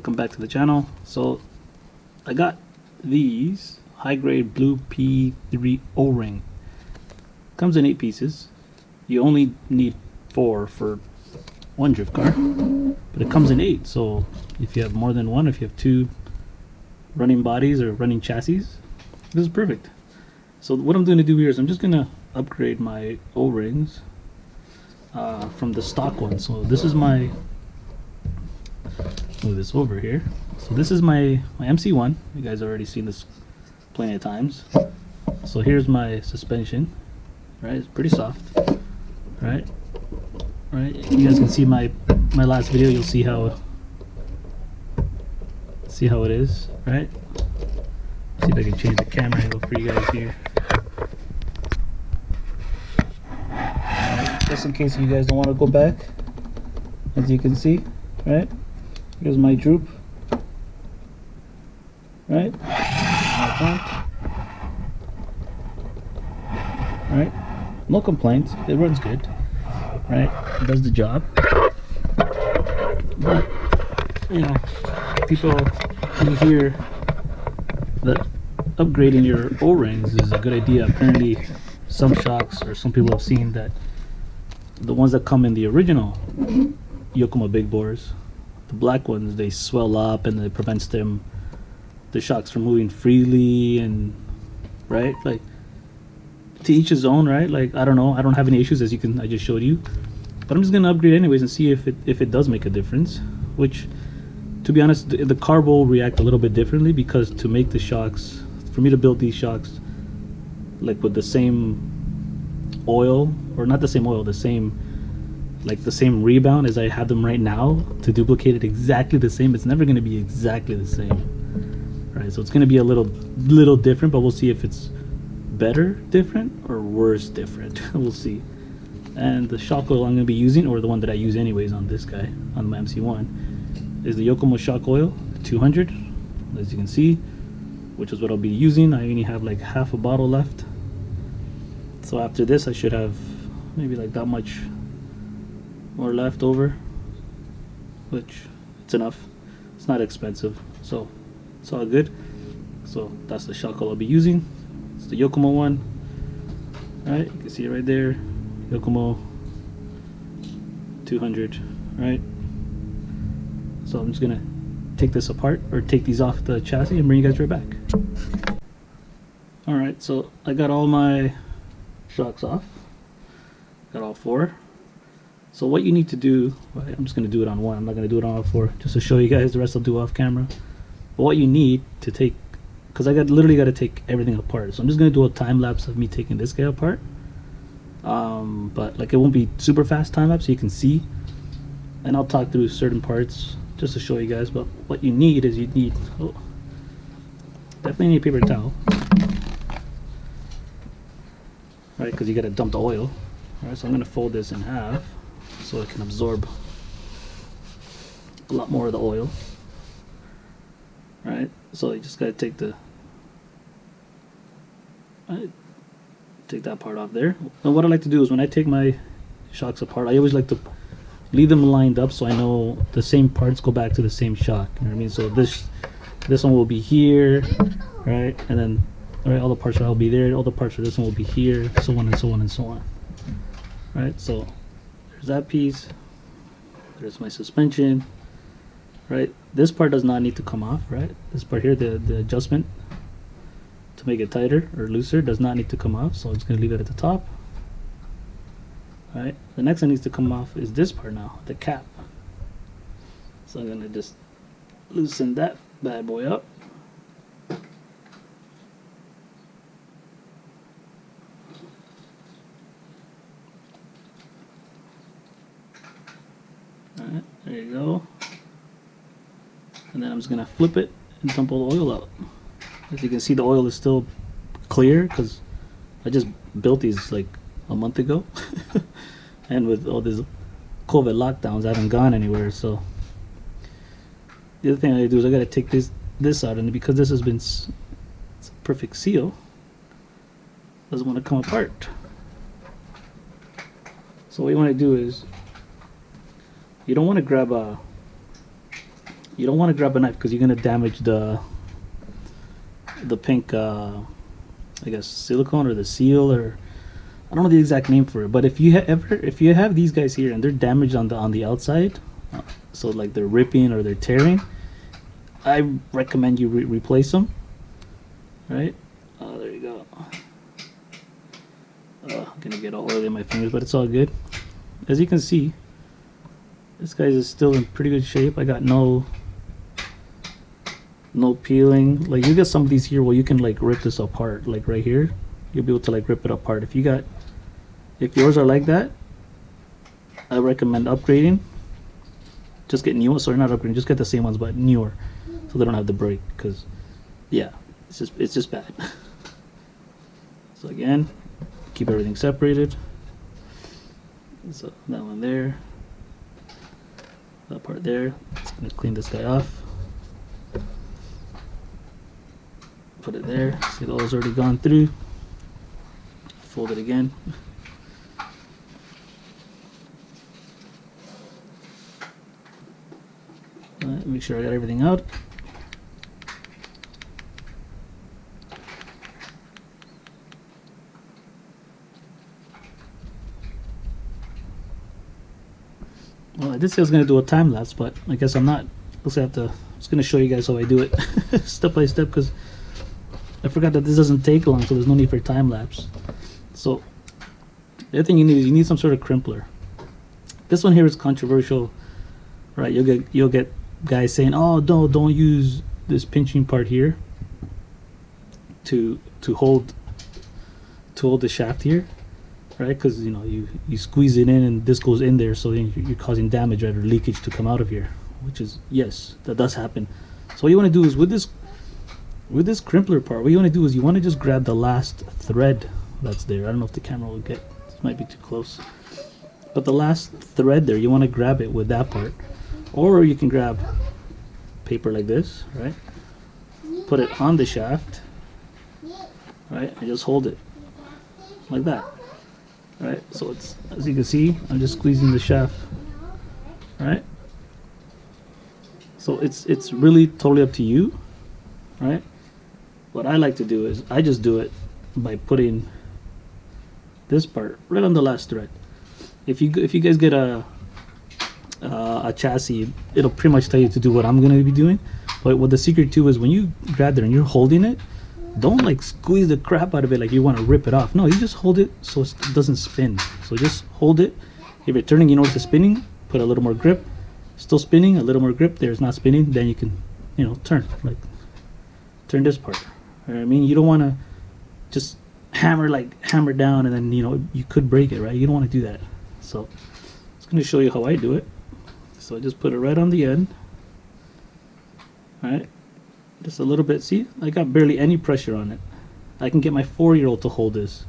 Welcome back to the channel. So I got these high-grade blue P3 O-ring. Comes in 8 pieces. You only need 4 for one drift car, but it comes in 8. So if you have more than one, if you have 2 running bodies or running chassis, this is perfect. So what I'm going to do here is I'm just going to upgrade my O-rings from the stock one. So this is my, move this over here. So this is my MC1. You guys have already seen this plenty of times. So here's my suspension, right? It's pretty soft, right? Right. You guys can see my last video. You'll see how it is, right? See if I can change the camera angle for you guys here. Right, just in case you guys don't want to go back, as you can see, right? Here's my droop, right? My front, right? No complaints. It runs good, right? It does the job. But you know, people, you hear that upgrading your O-rings is a good idea. Apparently, some shocks or some people have seen that the ones that come in the original yokomo big bores, the black ones, they swell up and it prevents the shocks from moving freely, and right, like, to each his own, right? Like, I don't know, I don't have any issues, as I just showed you, but I'm just gonna upgrade anyways and see if it does make a difference. Which, to be honest, the car will react a little bit differently, because to make the shocks, for me to build these shocks like with the same oil, or not the same oil, the same rebound as I have them right now, to duplicate it exactly the same, it's never going to be exactly the same, right? So it's going to be a little different, but we'll see if it's better different or worse different. We'll see. And the shock oil I'm going to be using, or the one that I use anyways on this guy, on my MC1, is the Yokomo shock oil 200, as you can see, which is what I'll be using. I only have like half a bottle left, so after this I should have maybe like that much more left over, which it's enough. It's not expensive, so it's all good. So that's the shock oil I'll be using. It's the Yokomo one, right? You can see it right there, Yokomo 200, right? So I'm just gonna take this apart, or take these off the chassis, and bring you guys right back. Alright, so I got all my shocks off. Got all 4. So what you need to do, right, I'm just gonna do it on one, I'm not gonna do it on all 4, just to show you guys. The rest I'll do off camera. But what you need to take, because I literally got to take everything apart, so I'm just gonna do a time lapse of me taking this guy apart. But like, it won't be super fast time lapse, so you can see, and I'll talk through certain parts just to show you guys. But what you need is, definitely need a paper towel, right? Because you got to dump the oil. All right, so I'm gonna fold this in half so it can absorb a lot more of the oil. Right, so you just gotta take that part off there. And what I like to do is, when I take my shocks apart, I always like to leave them lined up, so I know the same parts go back to the same shock. You know what I mean? So this one will be here, right? And then, all right, all the parts will be there. All the parts for this one will be here, so on and so on and so on. Right? So there's that piece. There's my suspension. Right? This part does not need to come off. Right? This part here, the adjustment to make it tighter or looser, does not need to come off. So I'm just gonna leave it at the top. Alright, the next that needs to come off is this part now, the cap. So I'm gonna just loosen that bad boy up. Alright, there you go. And then I'm just gonna flip it and dump all the oil out. As you can see, the oil is still clear, because I just built these like a month ago. And with all these COVID lockdowns, I haven't gone anywhere. So the other thing I do is I gotta take this out, and because this has been, it's a perfect seal, doesn't want to come apart. So what you want to do is, you don't want to grab a you don't want to grab a knife because you're gonna damage the pink, I guess silicone or the seal, or I don't know the exact name for it. But if you if you have these guys here and they're damaged on the outside, so like they're ripping or they're tearing, I recommend you replace them. Right? Oh, there you go. I'm gonna get all oily in my fingers, but it's all good. As you can see, this guy is still in pretty good shape. I got no peeling. Like you get some of these here where you can like rip this apart, like right here. You'll be able to like rip it apart. If yours are like that, I recommend upgrading. Just get newer, sorry, not upgrading, just get the same ones but newer, so they don't have the break, because yeah, it's just bad. So again, keep everything separated. So that one there, that part there. Just gonna clean this guy off. Put it there. See, those already gone through. Fold it again. Make sure I got everything out. Well, I did say I was going to do a time lapse, but I guess I'm not. Looks like I was going to show you guys how I do it step by step, because I forgot that this doesn't take long, so there's no need for time lapse. So the other thing you need is you need some sort of crimpler. This one here is controversial, right? You'll get guys saying, "Oh, don't use this pinching part here to hold the shaft here, right? Because you know you squeeze it in and this goes in there, so then you're causing damage, right, or leakage to come out of here." Which is, yes, that does happen. So what you want to do is with this crimpler part, what you want to do is you want to just grab the last thread that's there. I don't know if the camera will get, this might be too close, but the last thread there, you want to grab it with that part. Or you can grab paper like this, right? Put it on the shaft, right? And just hold it like that, right? So it's, as you can see, I'm just squeezing the shaft, right? So it's really totally up to you, right? What I like to do is I just do it by putting this part right on the last thread. If you guys get a chassis, it'll pretty much tell you to do what I'm going to be doing. But what the secret too is when you grab it and you're holding it, don't like squeeze the crap out of it like you want to rip it off. No, you just hold it so it doesn't spin. So just hold it. If you're turning, you know it's spinning, put a little more grip. Still spinning, a little more grip. There's not spinning, then you can, you know, turn this part. You know what I mean? You don't want to just hammer down and then, you know, you could break it, right? You don't want to do that. So I'm just going to show you how I do it. So I just put it right on the end. Alright, just a little bit. See, I got barely any pressure on it. I can get my 4-year-old to hold this,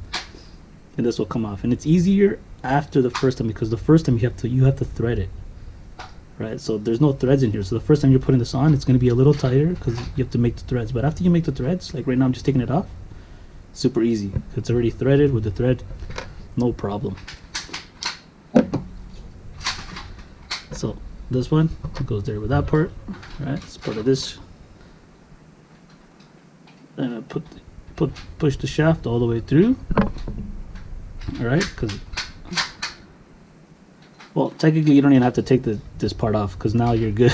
and this will come off. And it's easier after the first time, because the first time you have to thread it, right? So there's no threads in here. So the first time you're putting this on, it's going to be a little tighter because you have to make the threads. But after you make the threads, like right now, I'm just taking it off. Super easy. It's already threaded with the thread, no problem. So this one goes there with that part, right? It's part of this. Then I push the shaft all the way through. All right, because, well, technically you don't even have to take this part off, because now you're good.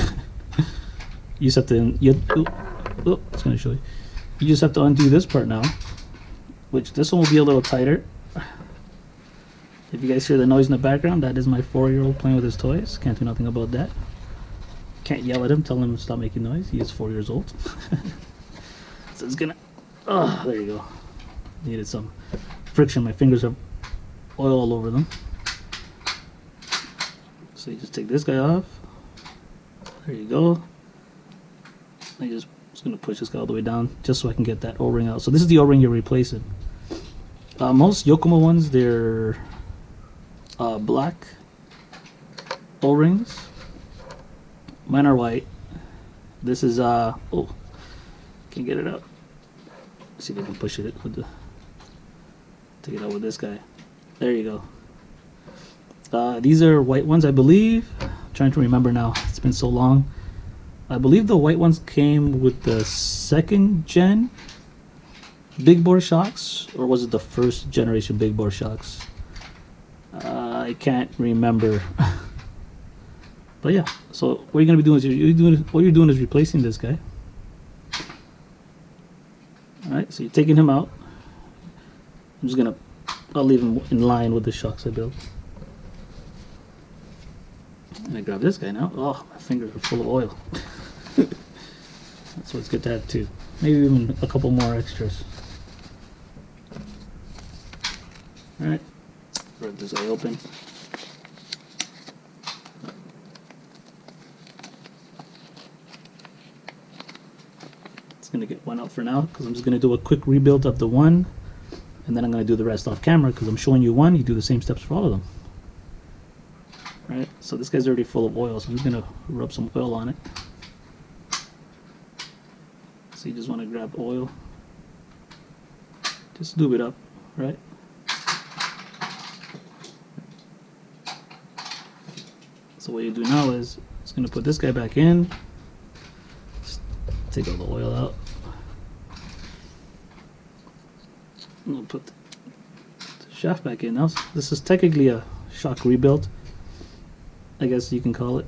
You just have to, it's gonna show you. You just have to undo this part now, which this one will be a little tighter. If you guys hear the noise in the background, that is my 4-year-old playing with his toys. Can't do nothing about that. Can't yell at him, tell him to stop making noise. He is 4 years old. So it's gonna, oh, there you go. Needed some friction. My fingers have oil all over them. So you just take this guy off. There you go. I just gonna push this guy all the way down just so I can get that O-ring out. So this is the O-ring you're replacing. Most Yokomo ones, they're black O-rings. Mine are white. This is oh, can't get it out. Let's see if I can push it with the, take it out with this guy. There you go. These are white ones, I believe. I'm trying to remember now. It's been so long. I believe the white ones came with the 2nd gen big bore shocks, or was it the 1st generation big bore shocks? I can't remember. But yeah, so what you're gonna be doing is you're doing is replacing this guy. All right, so you're taking him out. I'll leave him in line with the shocks I built. And I grab this guy now. Oh, my fingers are full of oil. That's what's good to have too. Maybe even a couple more extras. Alright, rip this guy open. It's gonna get one out for now because I'm just gonna do a quick rebuild of the one, and then I'm gonna do the rest off camera because I'm showing you one. You do the same steps for all of them. Right, so this guy's already full of oil, so I'm just gonna rub some oil on it. So you just want to grab oil, just lube it up, right? So what you do now is just gonna put this guy back in, just take all the oil out. I'm gonna put the shaft back in now. This is technically a shock rebuild, I guess you can call it.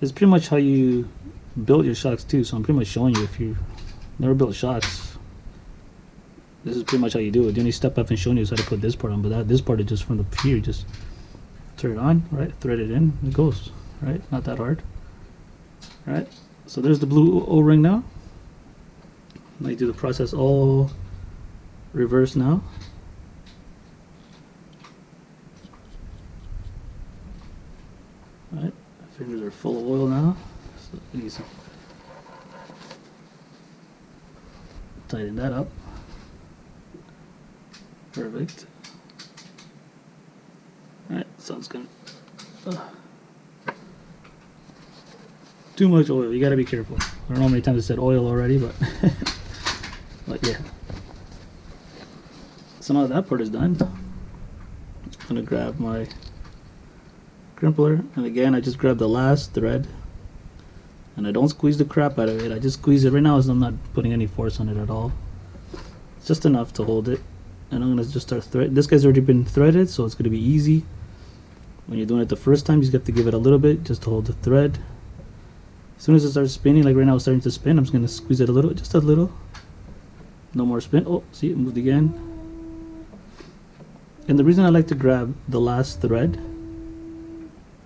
It's pretty much how you build your shocks too, so I'm pretty much showing you. If you never built shocks, this is pretty much how you do it. The only step I've been showing you is how to put this part on, but this part is just from the here, just turn it on, right, thread it in, it goes, right, not that hard. Right, so there's the blue O-ring now. Now you do the process all reverse now. Right, my fingers are full of oil now, so I need some. Tighten that up. Perfect. Alright, so it's gonna. Too much oil, you gotta be careful. I don't know how many times I said oil already, but but yeah. So now that part is done, I'm gonna grab my crimpler, and again I just grab the last thread, and I don't squeeze the crap out of it. I just squeeze it right now, as I'm not putting any force on it at all. It's just enough to hold it, and I'm gonna just start thread. This guy's already been threaded, so it's gonna be easy. When you're doing it the first time, you just have to give it a little bit just to hold the thread. As soon as it starts spinning, like right now it's starting to spin, I'm just gonna squeeze it a little, just a little. No more spin. Oh, see, it moved again. And the reason I like to grab the last thread,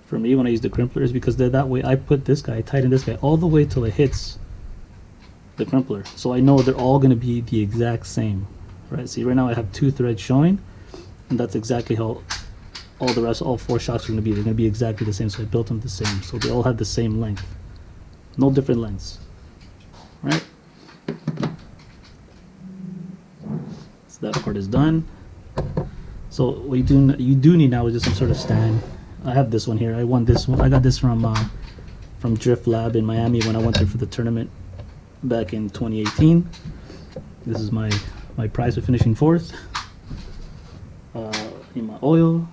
for me when I use the crimpler, is because that way I put this guy, tighten this guy all the way till it hits the crimpler. So I know they're all gonna be the exact same. Right, see right now I have 2 threads showing, and that's exactly how all 4 shocks are gonna be. They're gonna be exactly the same, so I built them the same. So they all have the same length. No different lengths. Right? So that part is done. So what you do need now is just some sort of stand. I have this one here. I won this one. I got this from Drift Lab in Miami when I went there for the tournament back in 2018. This is my prize for finishing 4th. In my oil.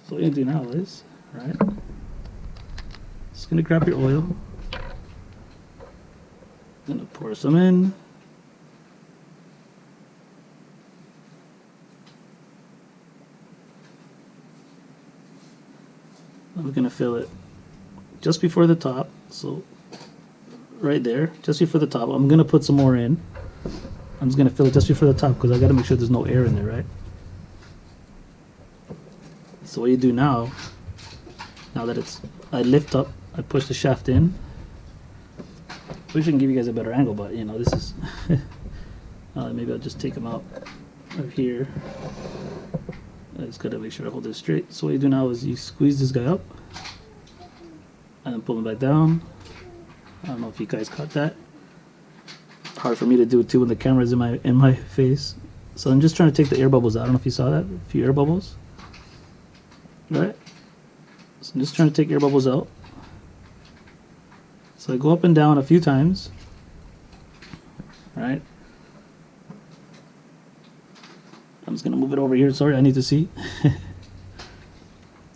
So what you do now is, right, just gonna grab your oil, gonna pour some in, I'm gonna fill it just before the top, so right there, just before the top. I'm gonna put some more in. I'm just gonna fill it just before the top because I gotta make sure there's no air in there, right? So what you do now that I lift up, I push the shaft in. Wish I can give you guys a better angle, but you know, this is maybe I'll just take them out of here. I just gotta make sure I hold it straight. So what you do now is you squeeze this guy up and then pull him back down. I don't know if you guys caught that. Hard for me to do it too when the camera's in my face. So I'm just trying to take the air bubbles out. I don't know if you saw that, a few air bubbles. Right? So I'm just trying to take air bubbles out. So I go up and down a few times. Right? I'm just gonna move it over here. Sorry, I need to see.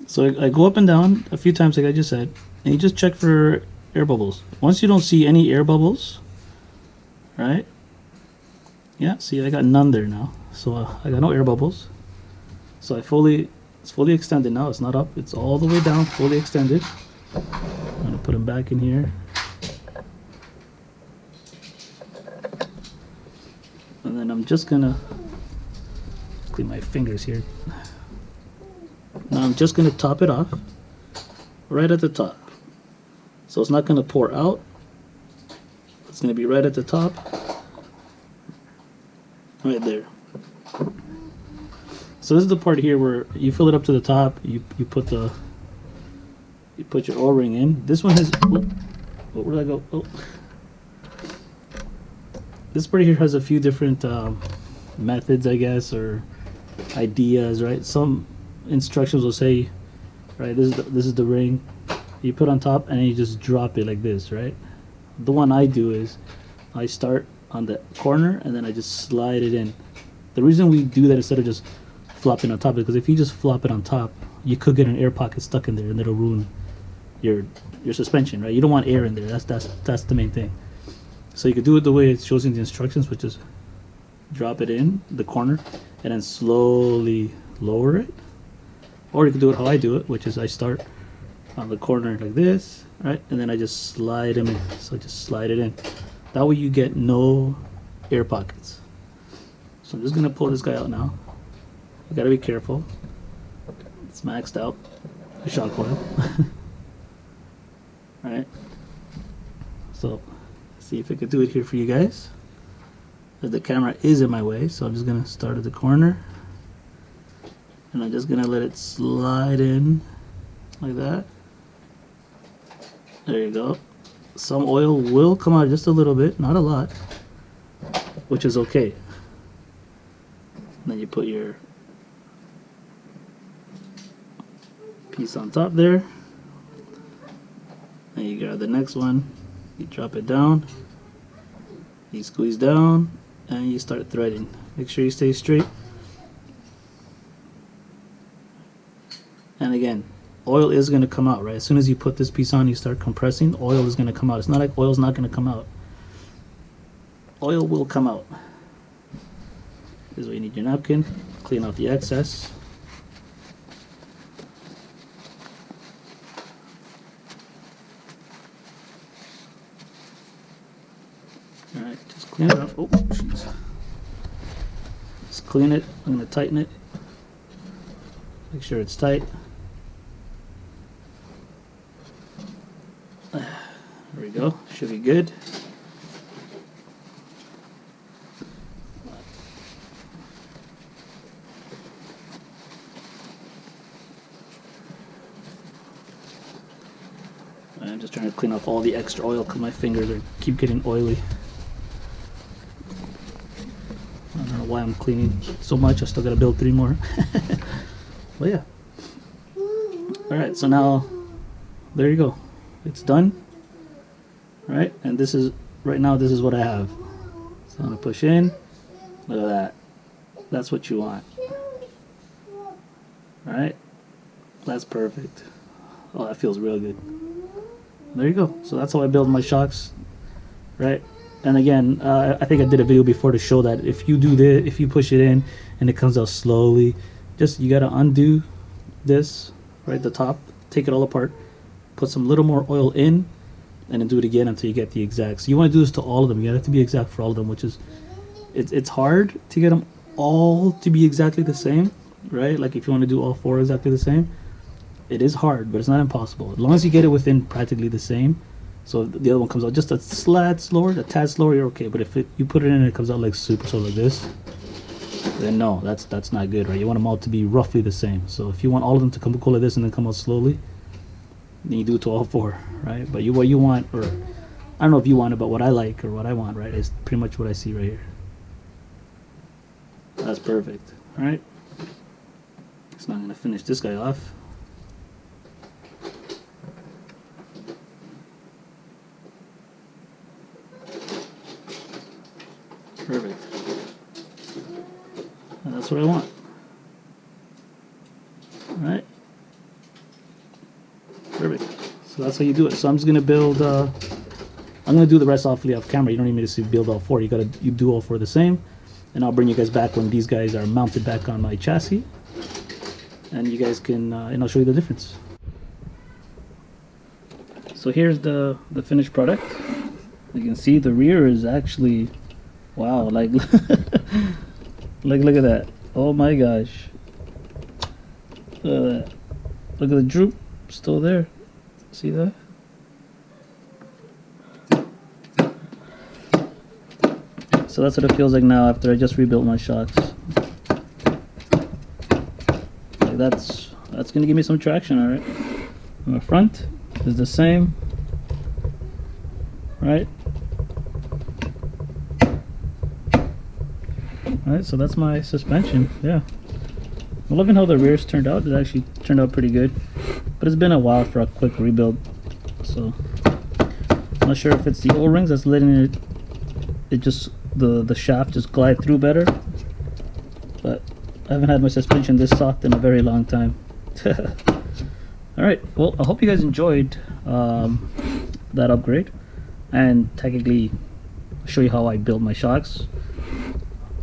So I go up and down a few times, like I just said, and you just check for air bubbles. Once you don't see any air bubbles, right? Yeah, see, I got none there now. So I got no air bubbles. So it's fully extended now. It's not up. It's all the way down, fully extended. I'm gonna put them back in here. And then I'm just gonna clean my fingers here. Now I'm just gonna top it off right at the top. So it's not gonna pour out. It's gonna be right at the top. Right there. So this is the part here where you fill it up to the top. You put your O-ring in. This one has. Oh, where did I go? Oh. This part here has a few different methods, I guess, or ideas, right? Some instructions will say, right, this is the ring. You put on top and then you just drop it like this, right? The one I do is I start on the corner and then I just slide it in. The reason we do that instead of just flopping on top is because if you just flop it on top, you could get an air pocket stuck in there and it'll ruin your suspension, right? You don't want air in there. That's the main thing. So you could do it the way it shows in the instructions, which is drop it in the corner and then slowly lower it. Or you can do it how I do it, which is I start on the corner like this, right? And then I just slide them in. So I just slide it in. That way you get no air pockets. So I'm just gonna pull this guy out now. You gotta be careful. It's maxed out, the shock coil. Alright. So see if I could do it here for you guys. But the camera is in my way, so I'm just gonna start at the corner. And I'm just gonna let it slide in like that. There you go. Some oil will come out just a little bit, not a lot, which is okay. Then you put your piece on top there. Then you grab the next one, you drop it down, you squeeze down, and you start threading. Make sure you stay straight. And again, oil is going to come out, right? As soon as you put this piece on, you start compressing, oil is going to come out. It's not like oil's not going to come out. Oil will come out. This is where you need your napkin. Clean off the excess. Alright, just clean it up. Oh, jeez. Just clean it. I'm going to tighten it. Make sure it's tight. There we go. Should be good. I'm just trying to clean off all the extra oil because my fingers keep getting oily. I don't know why I'm cleaning so much. I still gotta build 3 more. Well, yeah. Alright, so now there you go. It's done. Alright, and this is right now this is what I have. So I'm gonna push in. Look at that. That's what you want. Alright. That's perfect. Oh, that feels real good. There you go. So that's how I build my shocks. Right? And again, I think I did a video before to show that if you do this, if you push it in and it comes out slowly, just you gotta undo this, right, the top, take it all apart, put some little more oil in, and then do it again until you get the exact. So you want to do this to all of them. You have to be exact for all of them, which is, it's hard to get them all to be exactly the same, right? Like if you want to do all 4 exactly the same, it is hard, but it's not impossible. As long as you get it within practically the same, so the other one comes out just a tad slower, you're okay. But if you put it in and it comes out like super slow like this, then no, that's not good, right? You want them all to be roughly the same. So if you want all of them to go like this and then come out slowly, then you do it to all 4, right? But what you want, or I don't know if you want it, but what I like or what I want, right, is pretty much what I see right here. That's perfect. All right. So now I'm gonna finish this guy off. Perfect. And that's what I want. Alright. Perfect. So So that's how you do it. So I'm just gonna build. I'm gonna do the rest off camera. You don't need me to see build all four. You do all four the same, and I'll bring you guys back when these guys are mounted back on my chassis, and you guys can and I'll show you the difference. So here's the finished product. You can see the rear is actually, wow, like look at that. Oh my gosh. Look at that. Look at the droop still there. See that? So that's what it feels like now after I just rebuilt my shocks. Like that's gonna give me some traction, alright? My front is the same. Right? Alright, so that's my suspension. Yeah. I'm loving how the rears turned out. It actually turned out pretty good. But it's been a while for a quick rebuild. So I'm not sure if it's the O-rings that's letting it just the shaft just glide through better. But I haven't had my suspension this soft in a very long time. Alright, well I hope you guys enjoyed that upgrade. And technically show you how I build my shocks.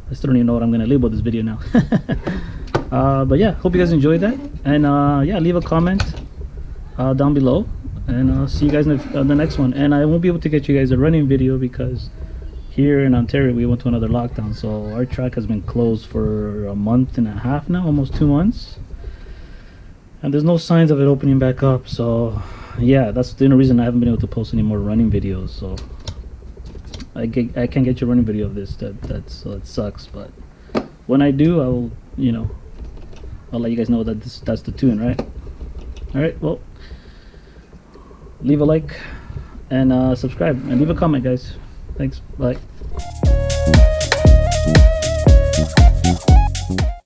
I still don't even know what I'm going to label this video now. But yeah, hope you guys enjoyed that. And yeah, leave a comment down below. And I'll see you guys in the next one. And I won't be able to get you guys a running video because here in Ontario we went to another lockdown. So our track has been closed for a month and a half now, almost 2 months. And there's no signs of it opening back up. So yeah, that's the only reason I haven't been able to post any more running videos. So I can't get you a running video of this. That sucks. But when I do, I will, you know, I'll let you guys know that that's the tune, right? All right. Well, leave a like and subscribe and leave a comment, guys. Thanks. Bye.